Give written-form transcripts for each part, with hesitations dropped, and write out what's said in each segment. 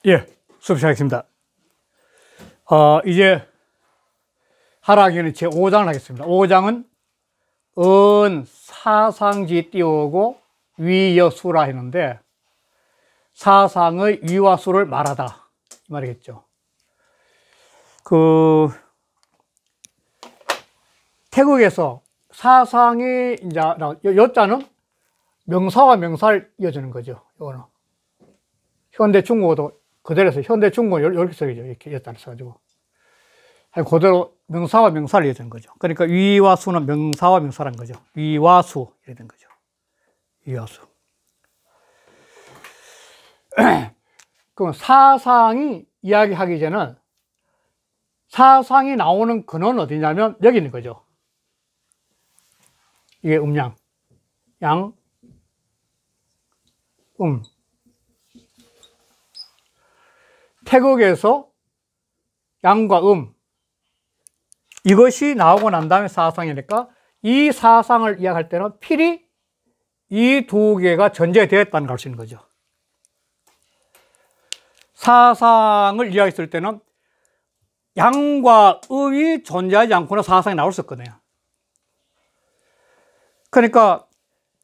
예, 수업 시작하겠습니다. 이제 하락기는 제 5장을 하겠습니다. 5장은 은, 사상지 띄우고 위여수라 했는데 사상의 위와 수를 말하다 이 말이겠죠. 태국에서 사상이 이제 여자는 명사와 명사를 이어주는 거죠. 이거는 현대 중국어도 그대로서 현대 중국어는 이렇게 써야죠. 이렇게 여자를 써가지고 그대로 명사와 명사를 이어주는 거죠. 그러니까 위와 수는 명사와 명사라는 거죠. 위와 수 이렇게 된 거죠. 위와 수. 그럼 사상이 이야기하기 전에 사상이 나오는 근원은 어디냐면 여기 있는 거죠. 이게 음양, 양, 태극에서 양과 이것이 나오고 난 다음에 사상이니까 이 사상을 이야기할 때는 필히 이 두 개가 전제되어 있다는 걸 알 수 있는 거죠. 사상을 이야기했을 때는 양과 음이 존재하지 않고는 사상이 나올 수 없거든요. 그러니까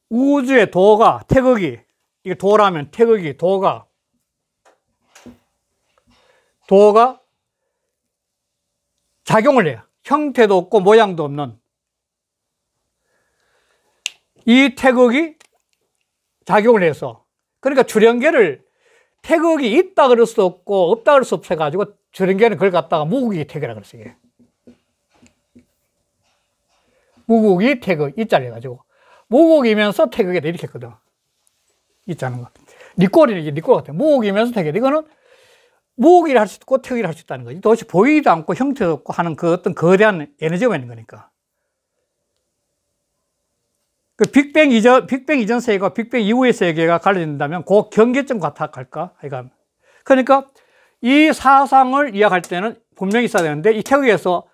우주의 도가, 태극이, 이게 도라면 태극이, 도가 작용을 해요. 형태도 없고 모양도 없는 이 태극이 작용을 해서, 그러니까 주령계를 태극이 있다 그럴 수 없고 없다 그럴 수 없어 가지고 주령계는 그걸 갖다가 무국이 태극이라 그랬어요. 이게. 무국이 태극, 이자를 해가지고 무국이면서 태극이다 이렇게 했거든. 이자는 거. 니꼴이네, 이게 니꼴 같아. 무국이면서 태극이다. 이거는 무국이라 할 수 있고 태극이라 할 수 있다는 거지. 도대체 보이지도 않고 형태도 없고 하는 그 어떤 거대한 에너지가 있는 거니까. 그 빅뱅 이전 세계와 빅뱅 이후의 세계가 갈라진다면 그 경계점 같아 갈까? 그러니까 이 사상을 이야기할 때는 분명히 있어야 되는데 이 태극에서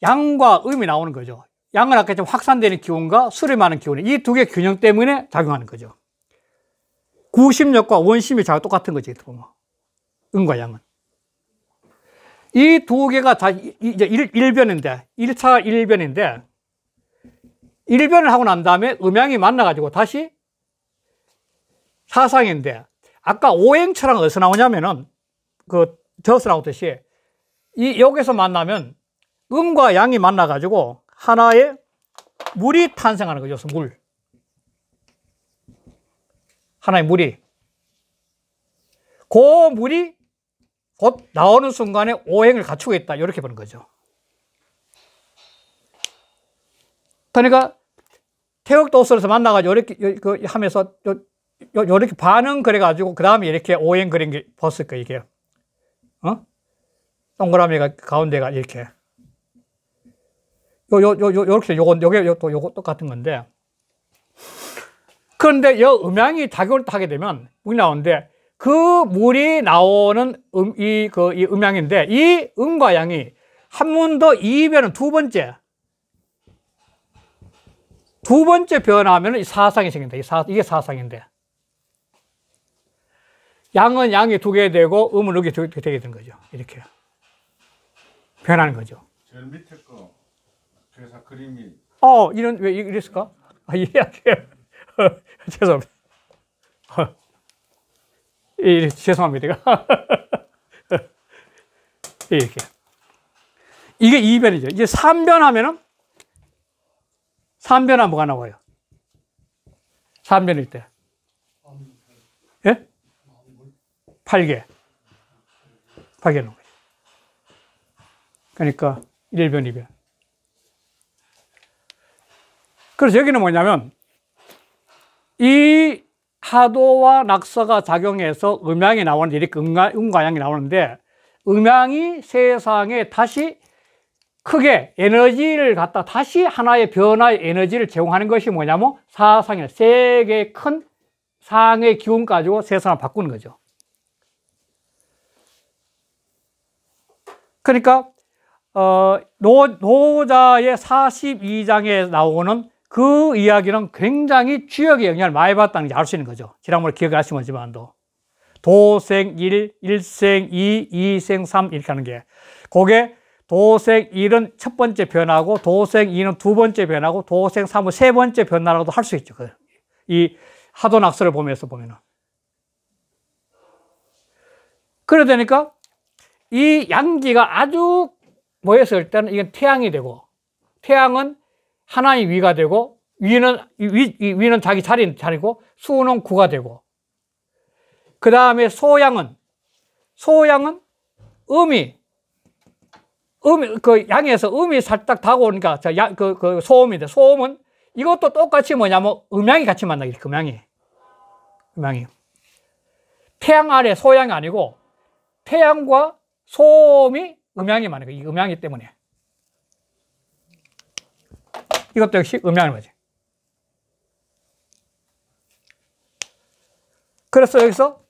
양과 음이 나오는 거죠. 양은 아까 좀 확산되는 기운과 수렴하는 기운, 이 두 개 균형 때문에 작용하는 거죠. 구심력과 원심이 잘 똑같은 거지. 음과 양은. 이 두 개가 다 이제 일변인데, 1차 일변인데, 일변을 하고 난 다음에 음양이 만나가지고 다시 사상인데, 아까 오행처럼 어디서 나오냐면은, 저서 나오듯이, 여기서 만나면 음과 양이 만나가지고 하나의 물이 탄생하는 거죠. 물. 하나의 물이. 그 물이 곧 나오는 순간에 오행을 갖추고 있다. 이렇게 보는 거죠. 그러니까 태극도서에서 만나가지고 이렇게 하면서 이렇게 반응 그래가지고 그 다음에 이렇게 오행 그린 게 봤을 거예요. 이게 동그라미가 가운데가 이렇게 요렇게 요거 똑같은 건데, 그런데 음양이 작용을 하게 되면 물이 나오는데 그 물이 나오는 이 음양인데 이 음과 양이 한 번 더 이변은 두 번째 변화하면 이 사상이 생긴다. 이게 사상인데 양은 양이 두 개 되고 음은 음이 두 개 되게 되는 거죠. 이렇게 변하는 거죠. 제일 밑에 거 회사 그림이 왜 이랬을까? 이해할게요. 죄송합니다. 죄송합니다. 이렇게. 이게 2변이죠. 이제 3변하면은, 3변하면 뭐가 나와요? 3변일 때. 예? 8개. 8개 나오는 거죠. 그러니까 1변, 2변. 그래서 여기는 뭐냐면, 이 하도와 낙서가 작용해서 음양이 나오는데, 이렇게 음과 양이 나오는데, 음양이 세상에 다시 크게 에너지를 갖다 다시 하나의 변화의 에너지를 제공하는 것이 뭐냐면 사상이에요. 세 개의 큰 상의 기운 가지고 세상을 바꾸는 거죠. 그러니까 노자의 42장에 나오는 그 이야기는 굉장히 주역의 영향을 많이 받았다는 게 알 수 있는 거죠. 지난번에 기억을 하시면지만도 도생 1, 1생 2, 2생 3 이렇게 하는 게, 그게 도생 1은 첫 번째 변화고 도생 2는 두 번째 변화고 도생 3은 세 번째 변화라고도 할 수 있죠. 이 하도낙서를 보면서 보면은. 그러다 보니까 이 양기가 아주 모였을 때는 이건 태양이 되고, 태양은 하나의 위가 되고, 위는 자기 자리고, 수는 구가 되고, 그 다음에 소양은 그 양에서 음이 살짝 다가오니까, 그 소음인데, 소음은 이것도 똑같이 뭐냐면 음양이 같이 만나게, 음양이. 태양 아래 소양이 아니고, 태양과 소음이 음양이 많은 거예요. 이 음양이 때문에. 이것도 역시 음양인 거지. 그래서 여기서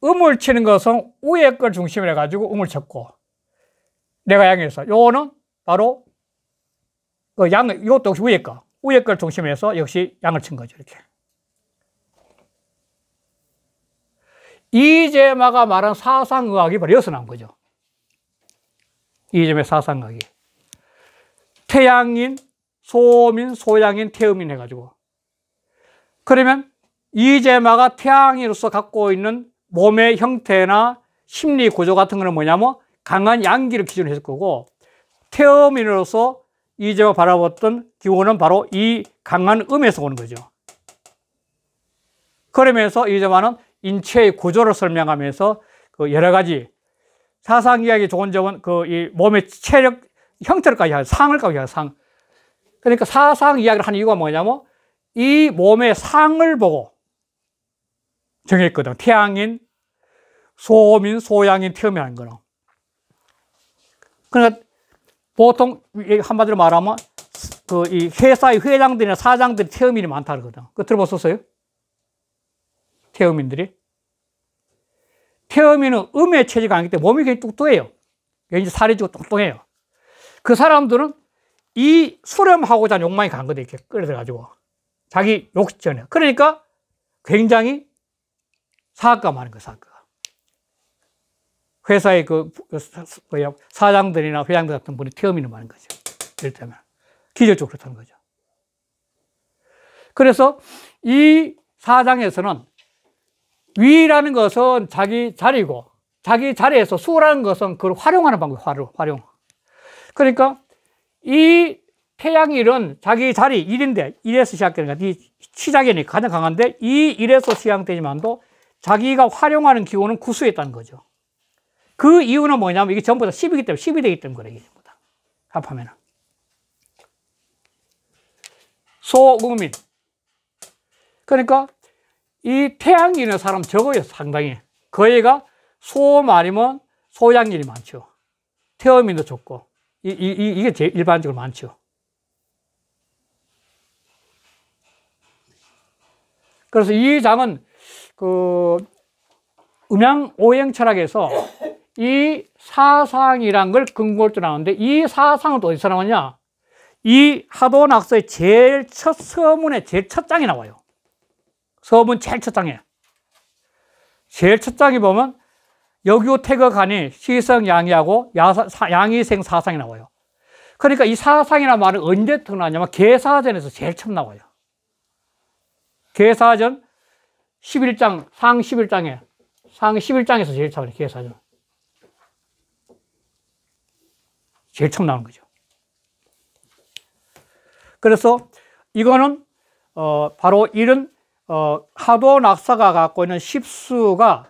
음을 치는 것은 위에 걸 중심으로 해가지고 음을 쳤고, 내가 양에서, 요거는 바로 그 이것도 역시 위에 걸 중심으로 해서 역시 양을 친 거죠. 이렇게. 이재마가 말한 사상의학이 바로 여기서 나온 거죠. 이재마의 사상의학이. 태양인, 소음인, 소양인, 태음인 해가지고. 그러면 이재마가 태양인으로서 갖고 있는 몸의 형태나 심리 구조 같은 거는 뭐냐면 강한 양기를 기준으로 했을 거고, 태음인으로서 이재마가 바라봤던 기호는 바로 이 강한 음에서 오는 거죠. 그러면서 이재마는 인체의 구조를 설명하면서 그 여러 가지 사상 이야기 좋은 점은 그 이 몸의 체력 형태를까지 하고 상을까지 하고 상. 그러니까 사상 이야기를 하는 이유가 뭐냐면 이 몸의 상을 보고 정했거든. 태양인, 소음인, 소양인, 태음이라는 거는. 그러니까 보통 한마디로 말하면 그 이 회사의 회장들이나 사장들이 태음인이 많다 그러거든. 그거 들어보셨어요? 태음인들이. 태음인은 음의 체질이 아니기 때문에 몸이 굉장히 뚱뚱해요. 굉장히 살이 찌고 뚱뚱해요. 그 사람들은 이 수렴하고자 하는 욕망이 강거든. 이렇게 끌어들여가지고. 자기 욕전에. 그러니까 굉장히 사악가 많은 거예요, 사악가. 회사의 사장들이나 회장들 같은 분이 태음인이 많은 거죠. 이를테면. 기저적으로 그렇다는 거죠. 그래서 이 사장에서는 위라는 것은 자기 자리고, 자기 자리에서 수라는 것은 그걸 활용하는 방법이에요, 활용. 그러니까 이 태양일은 자기 자리, 일인데, 일에서 시작되는 거야. 이 시작이니까 가장 강한데, 이 일에서 시작되지만도 자기가 활용하는 기호는 구수에 있다는 거죠. 그 이유는 뭐냐면 이게 전부 다 10이기 때문에, 10이 되기 때문에 그래, 이게 전부 다. 합하면은. 소음인. 그러니까 이 태양인의 사람 적어요, 상당히. 그 애가 소음 아니면 소양인이 많죠. 태음인도 적고. 이게 제일 일반적으로 많죠. 그래서 이 장은 그 음양 오행 철학에서 이 사상이란 걸 근거로 나오는데, 이 사상은 또 어디서 나오냐? 이 하도낙서의 제일 첫 서문의 제일 첫 장이 나와요. 서문 제일 첫 장에. 제일 첫 장에 보면 여규태거간이 시성양이하고 양이생 사상이 나와요. 그러니까 이 사상이라는 말은 언제 나왔냐면 계사전에서 제일 처음 나와요. 계사전 11장, 상 11장에서 제일 처음 나와요, 계사전. 제일 처음 나오는 거죠. 그래서 이거는 바로 이런 하도낙서가 갖고 있는 십수가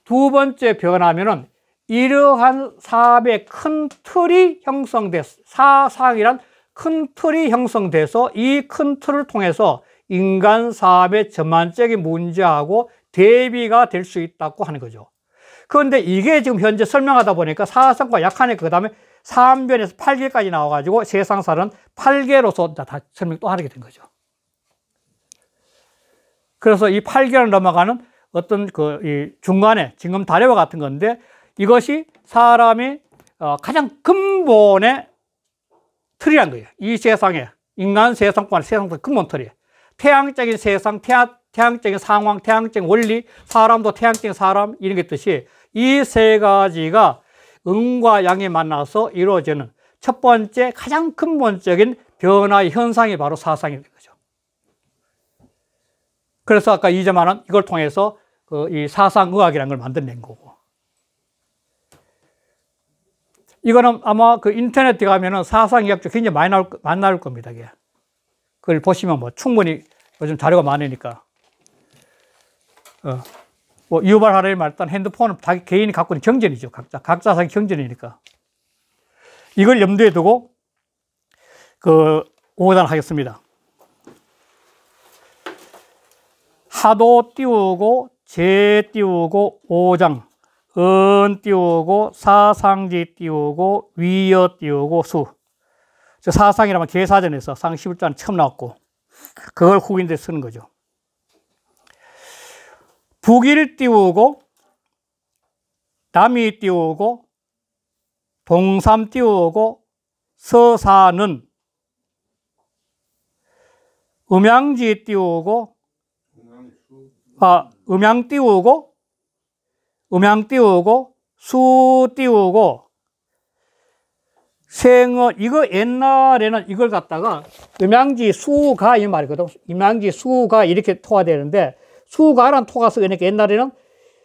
두 번째 변하면은 이러한 사업의 큰 틀이 형성돼서, 사상이란 큰 틀이 형성돼서 이 큰 틀을 통해서 인간 사업의 전반적인 문제하고 대비가 될 수 있다고 하는 거죠. 그런데 이게 지금 현재 설명하다 보니까 사상과 약하니까 그 다음에 3변에서 8개까지 나와가지고 세상사는 8개로서 다 설명 또 하게 된 거죠. 그래서 이 8개를 넘어가는 어떤 이 중간에 지금 다래와 같은 건데, 이것이 사람이 가장 근본의 틀이란 거예요. 이 세상에, 인간 세상과 세상의 근본 틀이에요. 태양적인 세상, 태양적인 상황, 태양적인 원리, 사람도 태양적인 사람 이런 게 있듯이 이 세 가지가 음과 양이 만나서 이루어지는 첫 번째 가장 근본적인 변화의 현상이 바로 사상이 된 거죠. 그래서 아까 이재만은 이걸 통해서 이 사상의학이라는 걸 만들어낸 거고. 이거는 아마 그 인터넷에 가면은 사상의학 쪽 굉장히 많이 나올 겁니다. 이게. 그걸 보시면 뭐 충분히 요즘 자료가 많으니까. 뭐 유발 하려면 일단 핸드폰은 자기 개인이 갖고 있는 경전이죠. 각자 자기 경전이니까. 이걸 염두에 두고 그 5단 하겠습니다. 하도 띄우고 재 띄우고 오장, 은 띄우고 사상지 띄우고 위여 띄우고 수. 사상이라면 계사전에서 상 11조는 처음 나왔고 그걸 후인들 쓰는 거죠. 북일 띄우고 남이 띄우고 동삼 띄우고 서사는 음양지 띄우고 음양 띄우고 수 띄우고 생어 이거 옛날에는 이걸 갖다가 음양지 수가 이 말이거든. 음양지 수가 이렇게 토가 되는데 수가란 토가 쓰니까 옛날에는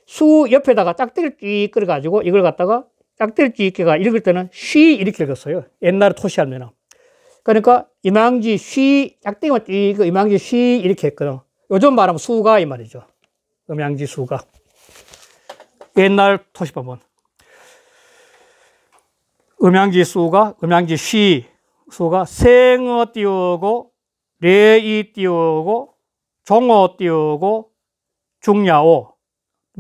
수 옆에다가 짝대기를 쭉 끌어가지고 이걸 갖다가 짝대기를 쭉 끼가 읽을 때는 쉬 이렇게 읽었어요. 옛날에 토시하면은. 그러니까 음양지 쉬 짝대기만 쭉 음양지 쉬 이렇게 했거든. 요즘 말하면 수가 이 말이죠. 음양지 수가. 옛날 토시법은. 음양지 수가, 음양지 쉬 수가 생어 띄우고, 레이 띄우고, 종어 띄우고, 중야오.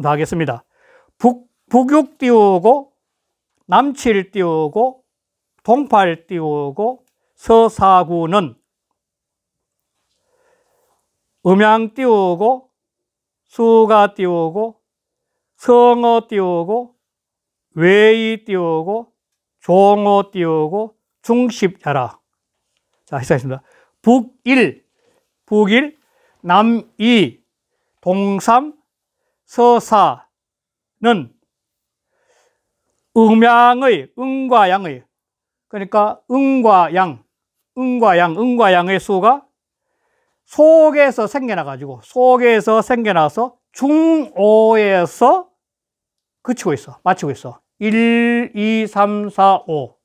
더 하겠습니다. 북육 띄우고, 남칠 띄우고, 동팔 띄우고, 서사구는 음양 띄우고, 수가 띄우고, 성어 띄우고, 외이 띄우고, 종어 띄우고, 중십야라. 자, 시작했습니다. 북일, 남이, 동삼, 서사는 음과 양의, 그러니까 음과 양의 수가 속에서 생겨나서 중오에서 마치고 있어. 1, 2, 3, 4, 5.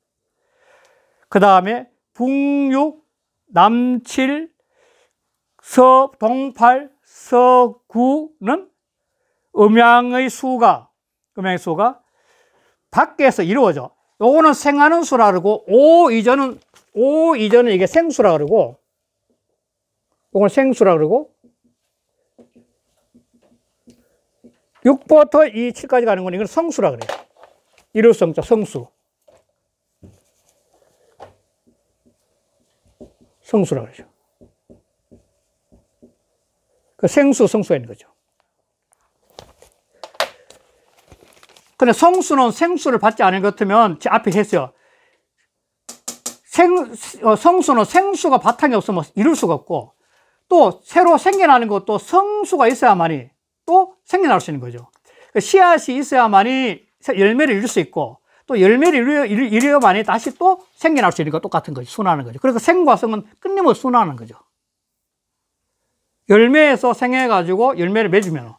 그 다음에 북육, 남칠, 동팔, 서구는 음양의 수가 밖에서 이루어져. 요거는 생하는 수라 그러고, 오 이전은 이게 생수라 그러고, 요걸 생수라 그러고, 6부터 2, 7까지 가는 건 이건 성수라 그래요. 일요성자 성수라 그러죠. 그 성수가 있는 거죠. 근데 성수는 생수를 받지 않은 것 같으면 제 앞에 했어요. 성수는 생수가 바탕이 없으면 이룰 수가 없고, 또 새로 생겨나는 것도 성수가 있어야만이 또 생겨날 수 있는 거죠. 씨앗이 있어야만이 열매를 이룰 수 있고, 또 열매를 이루어야만이 다시 또 생겨날 수 있는 거 똑같은 거죠. 순환하는 거죠. 그래서 생과 성은 끊임없이 순환하는 거죠. 열매에서 생해가지고 열매를 맺으면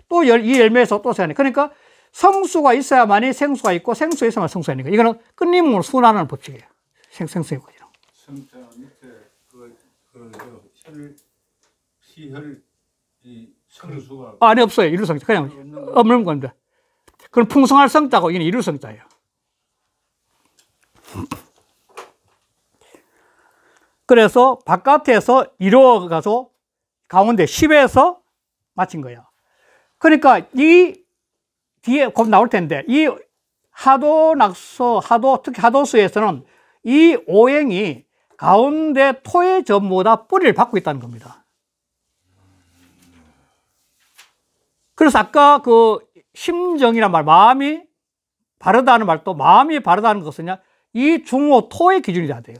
또 이 열매에서 또 생하네. 그러니까 성수가 있어야만이 생수가 있고, 생수가 있어야만 성수가 있는 거예요. 이거는 끊임으로 순환하는 법칙이에요. 생수의 거죠. 성자 밑에 시혈 이 성수가 안에 없어요. 이루성자. 그냥 없는 겁니다. 그건 풍성할 성자고 이건 이루성자예요. 그래서 바깥에서 이루어가서 가운데 10에서 마친 거예요. 그러니까 이 뒤에 곧 나올 텐데, 이 특히 하도수에서는 이 오행이 가운데 토의 전보다 뿌리를 받고 있다는 겁니다. 그래서 아까 그 심정이란 말, 마음이 바르다는 말도, 마음이 바르다는 것은요, 이 중호 토의 기준이 돼야 돼요.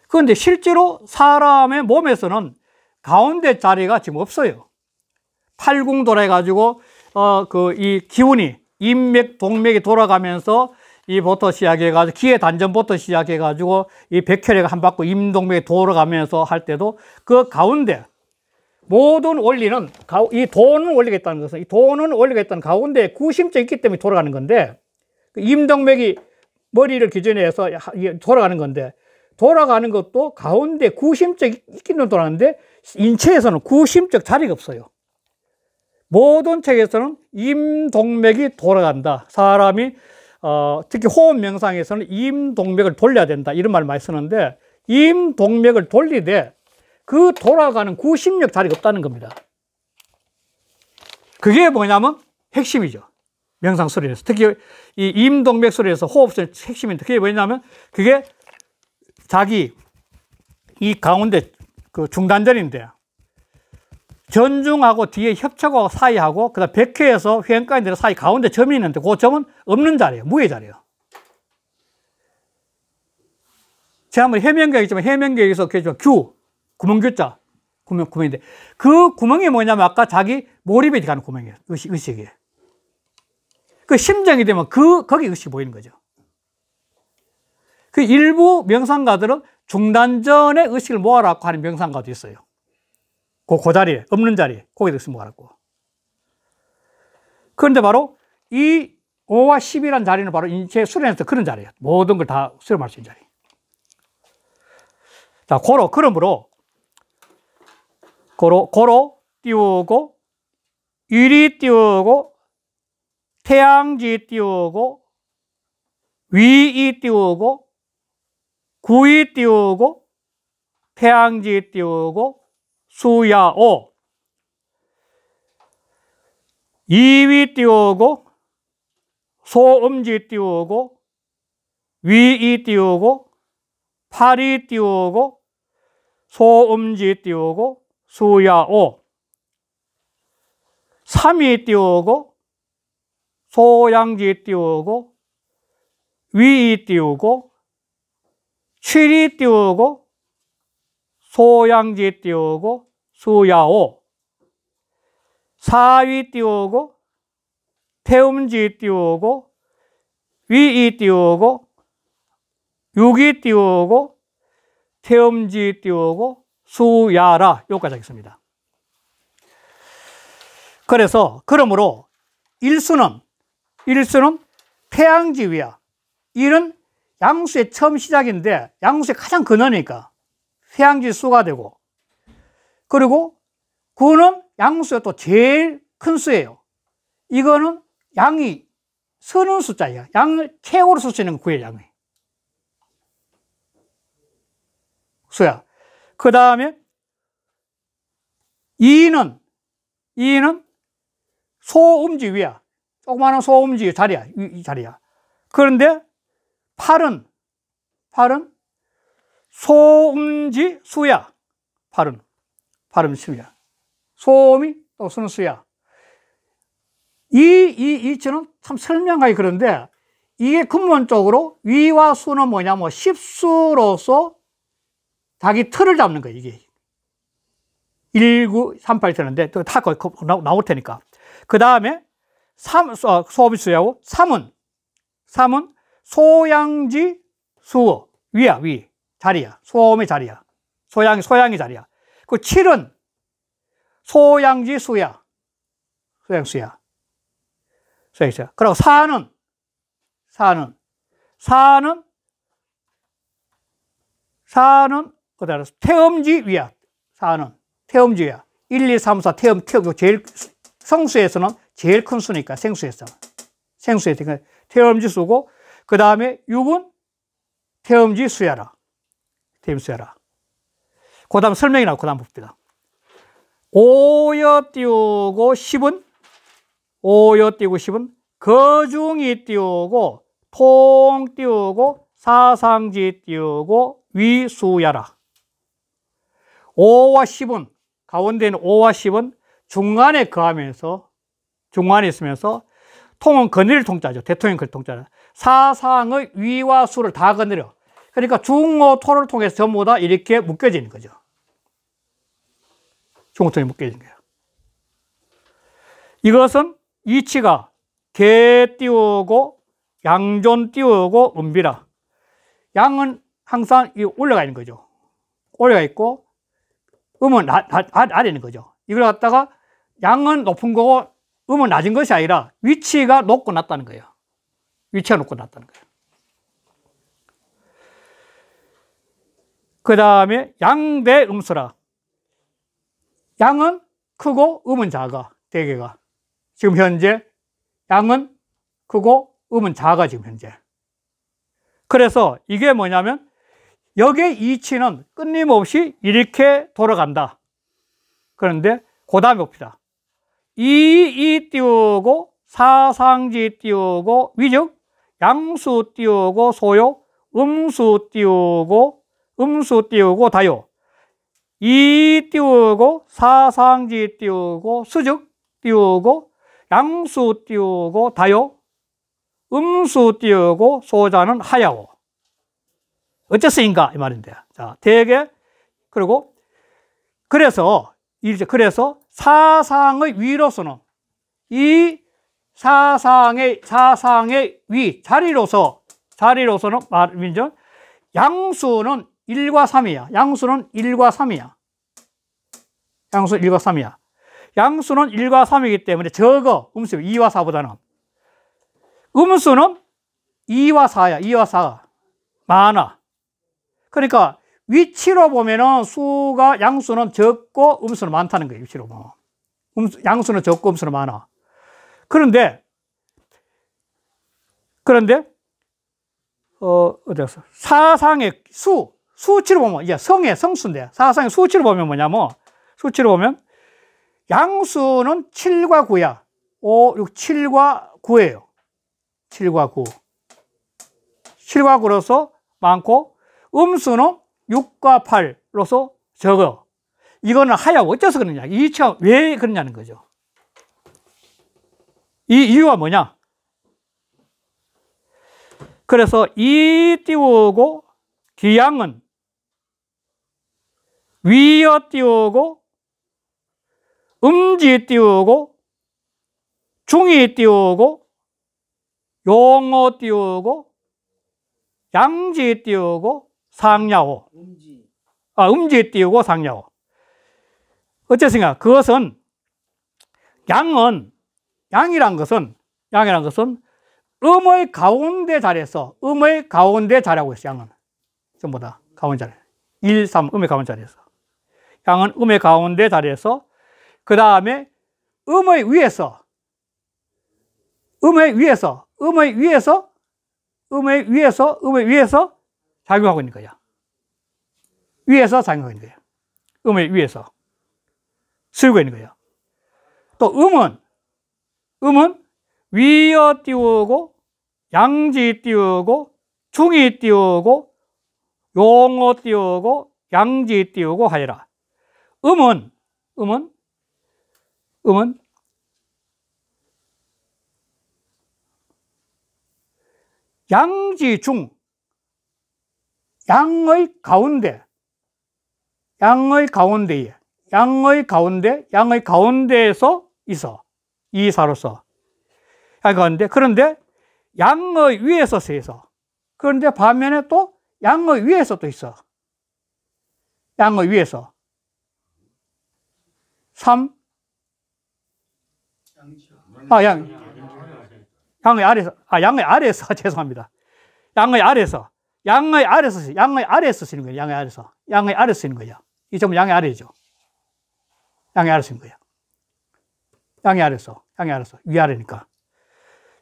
그런데 실제로 사람의 몸에서는 가운데 자리가 지금 없어요. 팔궁도라 해가지고, 이 기운이, 인맥, 동맥이 돌아가면서 이부터 시작해가지고, 기의 단전부터 시작해가지고, 이 백혈회가 한 바퀴 임동맥이 돌아가면서 할 때도 그 가운데, 모든 원리는, 이 도는 원리가 있다는 것은, 이 도는 원리가 있다는 가운데 구심점이 있기 때문에 돌아가는 건데, 임동맥이 머리를 기준에 해서 돌아가는 건데, 돌아가는 것도 가운데 구심점이 있기는 돌아가는데, 인체에서는 구심적 자리가 없어요. 모든 책에서는 임동맥이 돌아간다. 사람이 특히 호흡 명상에서는 임동맥을 돌려야 된다. 이런 말을 많이 쓰는데, 임동맥을 돌리되 그 돌아가는 구심력 자리가 없다는 겁니다. 그게 뭐냐면 핵심이죠. 명상 소리에서. 특히 이 임동맥 소리에서 호흡소리 핵심인데, 그게 뭐냐면 그게 자기 이 가운데 그 중단전인데, 전중하고 뒤에 협착하고 사이하고 그다음 백회에서 회음까지 내려 사이 가운데 점이 있는데 그 점은 없는 자리예요. 무의 자리예요. 제가 한번 해명교육이지만 해명교육에서 규, 구멍교자, 구멍인데 그 구멍이 뭐냐면 아까 자기 몰입이 가는 구멍이에요. 의식이. 그 심정이 되면 거기 의식이 보이는 거죠. 그 일부 명상가들은 중단전에 의식을 모아라고 하는 명상가도 있어요. 그 자리에, 없는 자리에, 거기에 의식을 모아라고. 그런데 바로 이 5와 10이라는 자리는 바로 인체 수련에서 그런 자리예요. 모든 걸 다 수렴할 수 있는 자리. 자, 그러므로, 고로 띄우고, 유리 띄우고, 태양지 띄우고, 위이 띄우고, 구이 띄우고, 태양지 띄우고, 수야오. 이위 띄우고, 소음지 띄우고, 위이 띄우고, 팔이 띄우고, 소음지 띄우고, 수야오. 삼이 띄우고, 소양지 띄우고, 위이 띄우고, 칠이 띄우고, 소양지 띄우고, 수야오. 사위 띄우고, 태음지 띄우고, 위이 띄우고, 육이 띄우고, 태음지 띄우고, 수야라. 여기까지 하겠습니다. 그러므로 일수는 태양지 위야. 일은 양수의 처음 시작인데 양수의 가장 근원이니까 태양지 수가 되고, 그리고 구는 양수의 또 제일 큰 수예요. 이거는 양이 서는 숫자예요. 양을 최고로 쓸 수 있는 구의 양이 수야. 그 다음에 이는 소음지 위야. 조그마한 소음지 자리야. 이 자리야. 그런데 팔은 소음지 수야. 팔은 수야. 소음이 또 수는 수야. 이치는 참 설명하기 그런데, 이게 근본적으로 위와 수는 뭐냐면 십수로서 자기 틀을 잡는 거예요, 이게. 1938 되는데, 또 다 나올 테니까. 그 다음에 소음수야고, 삼은 소양지 수, 위야, 위. 자리야. 소음의 자리야. 소양의 자리야. 그 7은 소양지 수야. 소양수야. 그리고 4는 그다음에 태음지 위야. 4는 태음지 위야. 1, 2, 3, 4 태음 제일 성수에서는 제일 큰 수니까 생수에서 태음지 수고, 그 다음에 6은 태음지 수야라. 그 다음 설명이 나오고, 그 다음 봅니다. 오여 띄우고 10은 거중이 띄우고, 통 띄우고, 사상지 띄우고, 위수야라. 5와 10은, 가운데 있는 5와 10은 중간에 거하면서, 중간에 있으면서, 통은 거느릴 통자죠. 대통령 그 통자죠. 사상의 위와 수를 다 거느려. 그러니까 중호, 토를 통해서 전부 다 이렇게 묶여지는 거죠. 중호, 토에 묶여지는 거예요. 이것은 이치가 개 띄우고 양존 띄우고 음비라. 양은 항상 올라가 있는 거죠. 올라가 있고 음은 아래에 있는 거죠. 이걸 갖다가 양은 높은 거고 음은 낮은 것이 아니라 위치가 높고 낮다는 거예요. 위치가 높고 낮다는 거예요. 그 다음에 양대 음수라. 양은 크고 음은 작아. 대개가. 지금 현재 양은 크고 음은 작아 지금 현재. 그래서 이게 뭐냐면 여기의 이치는 끊임없이 이렇게 돌아간다. 그런데 그 다음에 봅시다. 이 띄우고 사상지 띄우고 위즉 양수 띄우고 소요 음수 띄우고 다요. 이 띄우고 사상지 띄우고 수즉 띄우고 양수 띄우고 다요. 음수 띄우고 소자는 하야오. 어째서인가 이 말인데. 자, 대개 그리고 그래서 사상의 위로서는 이 사상의 위 자리로서는 말이죠. 양수는 1과 3이야. 양수는 1과 3이야. 양수는 1과 3이기 때문에 적어. 음수 2와 4보다는. 음수는 2와 4야. 2와 4가 많아. 그러니까 위치로 보면은 양수는 적고 음수는 많다는 거예요. 위치로 보면. 양수는 적고 음수는 많아. 그런데 어디였어? 사상의 수치로 보면 이제 성수인데 사상의 수치로 보면 뭐냐면 양수는 7과 9야. 5, 6, 7과 9예요. 7과 9. 7과 9로서 많고 음수는 6과 8로서 적어. 이거는 하야고 어째서 그러냐. 이 이치가 왜 그러냐는 거죠. 이 이유가 뭐냐. 그래서 이 띄우고 기양은 위어 띄우고 음지 띄우고 중이 띄우고 용어 띄우고 양지 띄우고 상야호. 음지 띄우고 상야호. 어쨌습니까? 그것은 양이란 것은 음의 가운데 자리에서 자리하고 있어. 양은 전부 다 가운데 자리. 1, 3 음의 가운데 자리에서. 양은 음의 가운데 자리에서 그 다음에 음의 위에서 작용하고 있는 거야. 위에서 작용하고 있는 거야. 음의 위에서 쓰고 있는 거야. 또 음은 위어 띄우고 양지 띄우고 중이 띄우고 용어 띄우고 양지 띄우고 하여라. 음은 양지 중 양의 가운데에서 있어. 이사로서. 그런데 양의 위에서 세서. 그런데 반면에 또 양의 위에서 또 있어. 양의 위에서. 3. 양의 아래에서. 죄송합니다. 양의 아래에서 쓰는 거예요. 양의 아래에서 쓰는 거예요. 이 점은 양의 아래죠. 양의 아래에서 쓰는 거예요. 양의 아래에서. 위아래니까.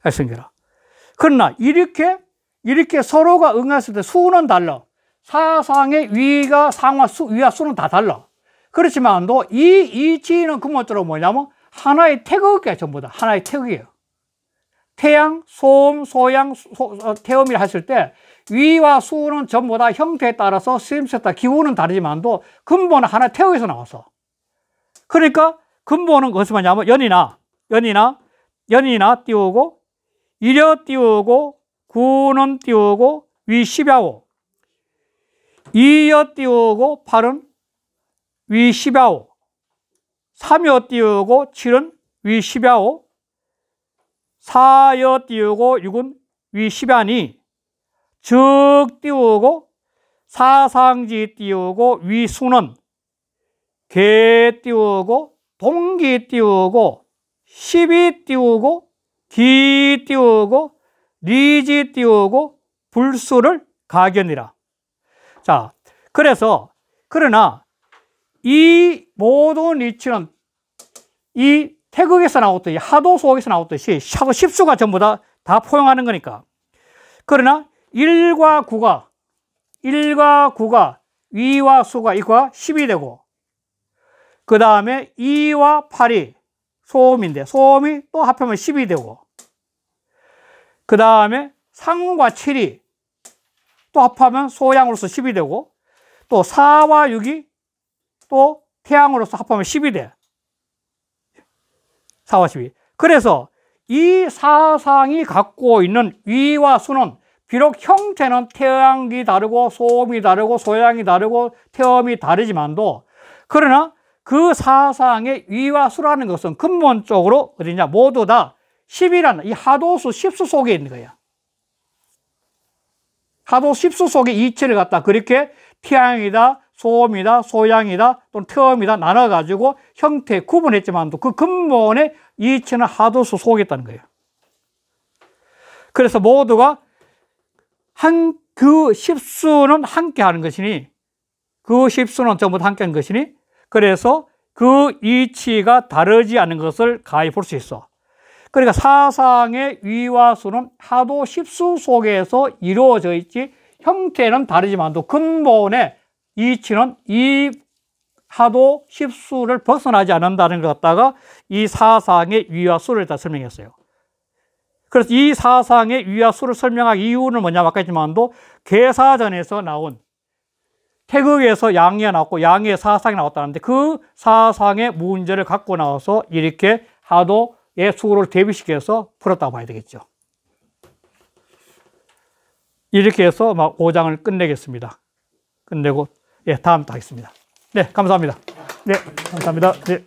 했습니다. 그러나 이렇게 서로가 응했을 때 수는 달라. 사상의 위와 수는 다 달라. 그렇지만도 이 이치는 근본적으로 뭐냐면 하나의 태극이에요. 전부 다 하나의 태극이에요. 태양, 소음, 소양, 태음이라 했을 때 위와 수는 전부 다 형태에 따라서 쓰임새에 따라 기호는 다르지만도 근본은 하나의 태극에서 나왔어. 그러니까 근본은 무슨 말이냐면 연이나 띄우고 이려 띄우고 구는 띄우고 위 십야오. 2여 띄우고 8은 위 10야오. 3여 띄우고 7은 위 10야오. 4여 띄우고 6은 위 10야니. 즉 띄우고 사상지 띄우고 위 수는 개 띄우고 동기 띄우고 10이 띄우고 기 띄우고 리지 띄우고 불수를 가견이라. 자, 그러나 이 모든 이치는 이 태극에서 나왔듯이 하도 속에서 나왔듯이 십수가 전부 다 포용하는 거니까. 그러나 1과 9가 위와 수가 이거가 10이 되고, 그 다음에 2와 8이 소음인데 소음이 또 합하면 10이 되고, 그 다음에 3과 7이 또 합하면 소양으로서 10이 되고, 또 4와 6이 또 태양으로서 합하면 10이 돼. 4와 10이. 그래서 이 사상이 갖고 있는 위와 수는 비록 형태는 태양이 다르고 소음이 다르고 소양이 다르고 태음이 다르지만도, 그러나 그 사상의 위와 수라는 것은 근본적으로 어디냐, 모두 다 10이라는 이 하도수 10수 속에 있는 거야. 하도 10수 속에 이치를 갖다 그렇게 태양이다, 소음이다, 소양이다, 또는 태음이다 나눠가지고 형태 구분했지만도 그 근본의 이치는 하도수 속에 있다는 거예요. 그래서 모두가 그 10수는 함께 하는 것이니, 그 10수는 전부 다 함께 하는 것이니, 그래서 그 이치가 다르지 않은 것을 가히 볼 수 있어. 그러니까 사상의 위와 수는 하도 10수 속에서 이루어져 있지, 형태는 다르지만도 근본의 이치는 이 하도 10수를 벗어나지 않는다는 것 갖다가 이 사상의 위와 수를 다 설명했어요. 그래서 이 사상의 위와 수를 설명할 이유는 뭐냐면 아까 했지만도 계사전에서 나온 태극에서 양이 나왔고 양의 사상이 나왔다는데, 그 사상의 문제를 갖고 나와서 이렇게 하도의 수를 대비시켜서 풀었다고 봐야 되겠죠. 이렇게 해서 막 5장을 끝내겠습니다. 끝내고 다음 또 하겠습니다. 네, 감사합니다. 네, 감사합니다. 네.